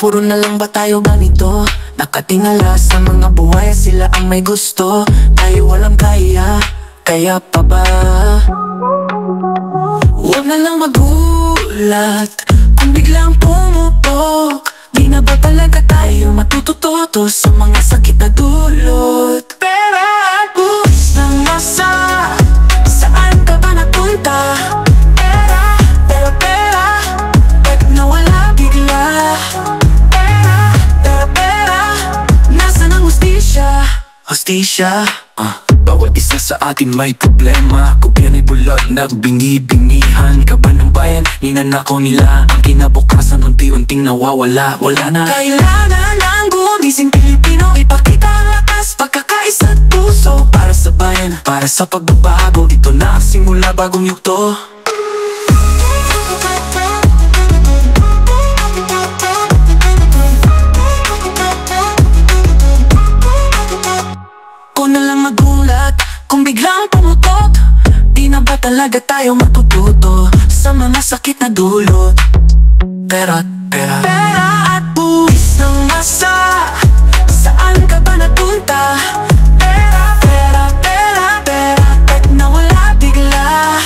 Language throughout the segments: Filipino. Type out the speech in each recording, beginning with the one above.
Puro na lang ba tayo ganito? Nakatingala sa mga buhay, sila ang may gusto. Tayo walang kaya, kaya pa ba? Huwag na lang magulat kung biglang pumutok. Di na ba talaga tayo matututo sa mga sakit na dulot? Pera at buwis ng masa, saan ka ba napunta? Pera, pera, pera, pag nawala bigla. Pera, pera, pera, nasaan ang hustisya? Hustisya? Bawat isa sa atin may problema. Kopyan ay bulag, nagbingi-bingihan. Kaban ng bayan, ninanakaw nila ang kinabukasan, unti-unting nawawala. Wala na. Kailangan ng gumising Pilipino, ipakita ang lakas, pagkakaisa at puso. Para sa bayan, para sa pagbabago, ito na ang simula, bagong yugto. Kung na lang magulat kung biglang pumutok. Di na ba talaga tayo matututo sa mga sakit na dulot? Pera, pera, pera at buwis ng masa, saan ka ba napunta? Pera, pera, pera, pera, pag nawala bigla.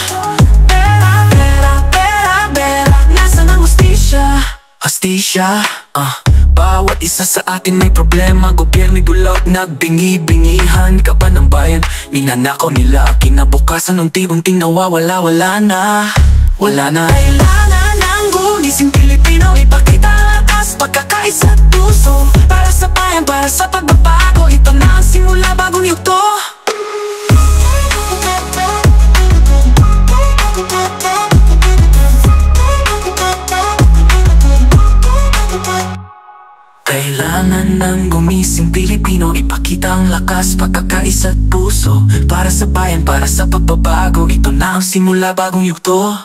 Pera, pera, pera, pera, nasaan ang hustisya? Hustisya? Bawat isa sa atin may problema. Gobyerno'y bulag, nagbingi-bingihan. Kaban ng bayan, ninanakaw nila kinabukasan, unti-unting nawawala. Wala na, wala na. Kailangan ng gumising Pilipino, ipakita ang lakas, pagkakaisa at puso. Para sa bayan, para sa pagbabago, ito na ang simula, bagong yugto. Kailangan ng gumising Pilipino, ipakita ang lakas, pagkakaisa at puso. Para sa bayan, para sa pagbabago, ito na ang simula, bagong yugto.